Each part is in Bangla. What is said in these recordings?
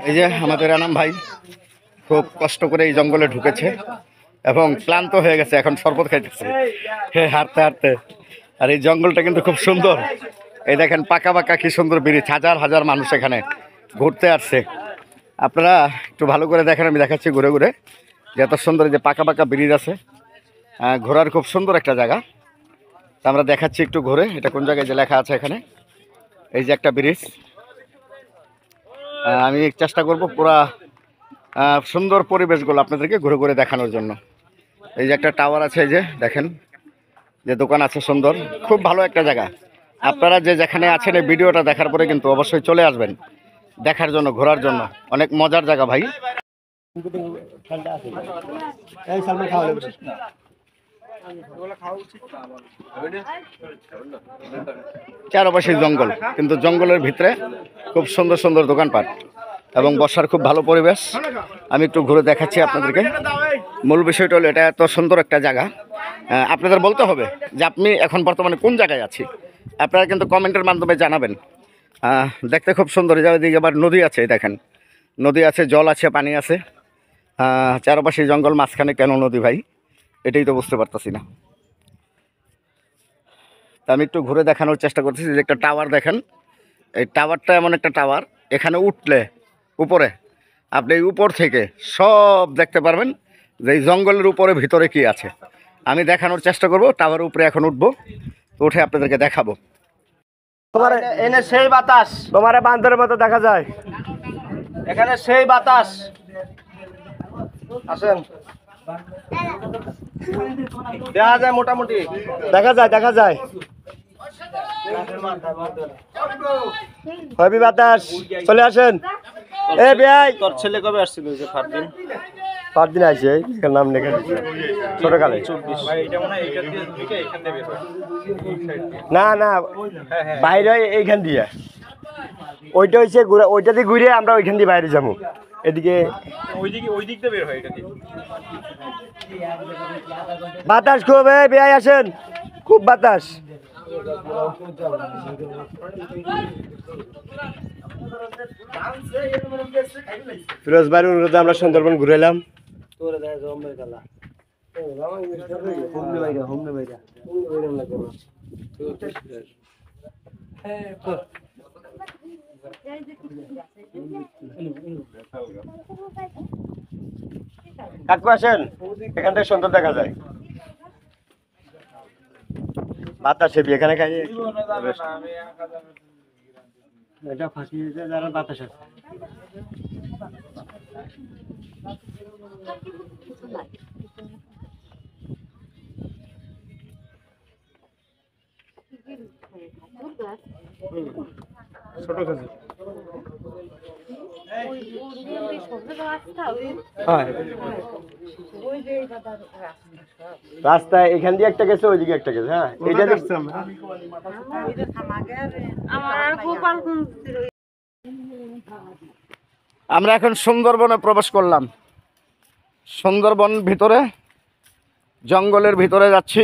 এই যে আমাদের আনাম ভাই খুব কষ্ট করে এই জঙ্গলে ঢুকেছে এবং ক্লান্ত হয়ে গেছে, এখন শরবত খাইতেছে হাঁটতে হাঁটতে। আর এই জঙ্গলটা কিন্তু খুব সুন্দর। এই দেখেন পাকা পাকা কি সুন্দর ব্রিজ, হাজার হাজার মানুষ এখানে ঘুরতে আসছে। আপনারা একটু ভালো করে দেখেন, আমি দেখাচ্ছি ঘুরে ঘুরে যে এত সুন্দর যে পাকা পাকা ব্রিজ আছে। ঘোরার খুব সুন্দর একটা জায়গা। তা আমরা দেখাচ্ছি একটু ঘুরে, এটা কোন জায়গায় যে লেখা আছে এখানে। এই যে একটা ব্রিজ, আমি চেষ্টা করব পুরা সুন্দর পরিবেশগুলো আপনাদেরকে ঘুরে ঘুরে দেখানোর জন্য। এই যে একটা টাওয়ার আছে, এই যে দেখেন যে দোকান আছে সুন্দর, খুব ভালো একটা জায়গা। আপনারা যে যেখানে আছেন এই ভিডিওটা দেখার পরে কিন্তু অবশ্যই চলে আসবেন দেখার জন্য, ঘোরার জন্য। অনেক মজার জায়গা ভাই। চারপাশে জঙ্গল, কিন্তু জঙ্গলের ভিতরে খুব সুন্দর সুন্দর দোকানপাট এবং বসার খুব ভালো পরিবেশ। আমি একটু ঘুরে দেখাচ্ছি আপনাদেরকে। মূল বিষয়টা হলো এটা এত সুন্দর একটা জায়গা। আপনাদের বলতে হবে যে আপনি এখন বর্তমানে কোন জায়গায় আছি। আপনারা কিন্তু কমেন্টের মাধ্যমে জানাবেন। দেখতে খুব সুন্দর। এদিকে আবার নদী আছে, দেখেন নদী আছে, জল আছে, পানি আছে। চারপাশে জঙ্গল, মাঝখানে কেন নদী ভাই, এটাই তো বুঝতে পারতেছি না। তা আমি একটু ঘুরে দেখানোর চেষ্টা করতেছি। যে একটা টাওয়ার দেখেন, এই টাওয়ারটা এমন একটা টাওয়ার, এখানে উঠলে উপরে আপনি উপর থেকে সব দেখতে পারবেন যে এই জঙ্গলের উপরে ভিতরে কি আছে। আমি দেখানোর চেষ্টা করব। টাওয়ার উপরে এখন উঠবো, তো উঠে আপনাদেরকে দেখাবো। তোমার এনে সেই বাতাস, তোমার বান্দরের মতো দেখা যায় এখানে সেই বাতাস। আসেন, দেখা যায়, মোটামুটি দেখা যায় হবি বাতাস। চলে আসেন। এ ভাই, তোর ছেলে কবে আসছিল? যে ফারদিন আসে, নাম লেখা ছোট কালে। না না, বাইরে এইখান দিয়ে, ওইটা হচ্ছে ওইটা দিয়ে ঘুরে আমরা ওইখান দিয়ে বাইরে যাবো। এদিকে ওই দিক দিয়ে বের হয়। এটা দিয়ে বাতাস খুব। বেয়াই আসেন, খুব বাতাস। ফিরোজ ভাইয়ের অনুরোধে আমরা সুন্দরবন ঘুরে এলাম। কাকু আসেন, এখান থেকে সুন্দর দেখা যায়। বাতাস হেবি এখানে, খাই এটা ফাঁসি যারা বাতাস আছে। ছোট কাছে রাস্তা এখান দিয়ে একটা গেছে, ওইদিকে একটা গেছে। হ্যাঁ, এটা দেখছিলাম। আমরা এখন সুন্দরবনে প্রবেশ করলাম। সুন্দরবন ভিতরে, জঙ্গলের ভিতরে যাচ্ছি।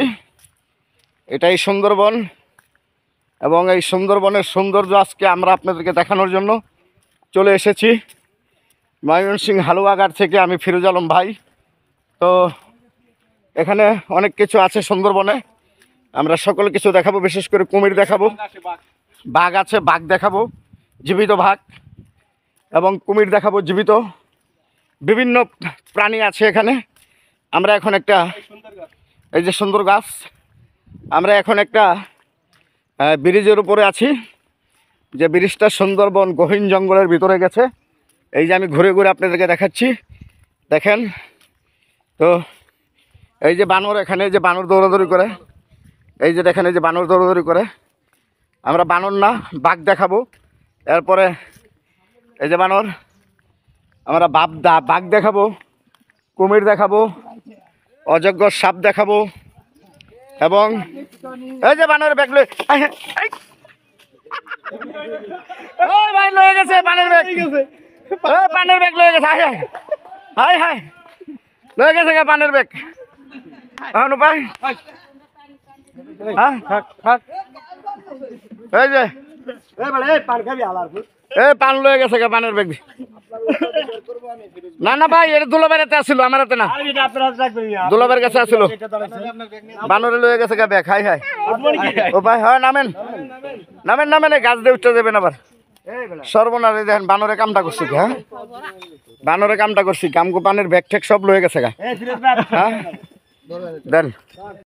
এটাই সুন্দরবন এবং এই সুন্দরবনের সৌন্দর্য আজকে আমরা আপনাদেরকে দেখানোর জন্য চলে এসেছি ময়মনসিংহ হালুয়াঘাট থেকে। আমি ফিরোজ আলম ভাই। তো এখানে অনেক কিছু আছে সুন্দরবনে, আমরা সকল কিছু দেখাবো। বিশেষ করে কুমির দেখাবো, বাঘ আছে, বাঘ দেখাবো, জীবিত বাঘ, এবং কুমির দেখাবো জীবিত। বিভিন্ন প্রাণী আছে এখানে। আমরা এখন একটা, এই যে সুন্দর গাছ, আমরা এখন একটা ব্রিজের উপরে আছি, যে ব্রিজটা সুন্দরবন গহীন জঙ্গলের ভিতরে গেছে। এই যে আমি ঘুরে ঘুরে আপনাদেরকে দেখাচ্ছি, দেখেন। তো এই যে বানর, এখানে যে বানর দৌড়াদৌড়ি করে, এই যে দেখেন এই যে বানর দৌড়াদৌড়ি করে। আমরা বানর না, বাঘ দেখাবো। এরপরে এই যে বানর, আমরা বাঘ দেখাবো, কুমির দেখাবো, অজগর সাপ দেখাবো, এবং এই যে বানর ব্যাগ লয়ে গেছে, বানর ব্যাগ, বানর ব্যাগ লয়ে গেছে। হাই হাই, লয়ে গেছে বানর ব্যাগ। এখন উপায়, এই যে পান লয়ে গেছে বানর ব্যাগ। না না ভাই এটা দুলাবের হাতে আসছিল আমার হাতে না দুলাবের কাছে আসছিল বানরে লয়ে গেছে গা ব্যাগ হাই হাই ও ভাই হয় নামেন নামেন নামেন এই গাছ দিয়ে উঠতে যাবেন আবার সর্বনাশ এই দেখেন বানরে কামটা করছি কি হ্যাঁ বানরে কামটা করছি কামকু পানের ব্যাগ ঠেক সব লয়ে গেছে গা হ্যাঁ দেন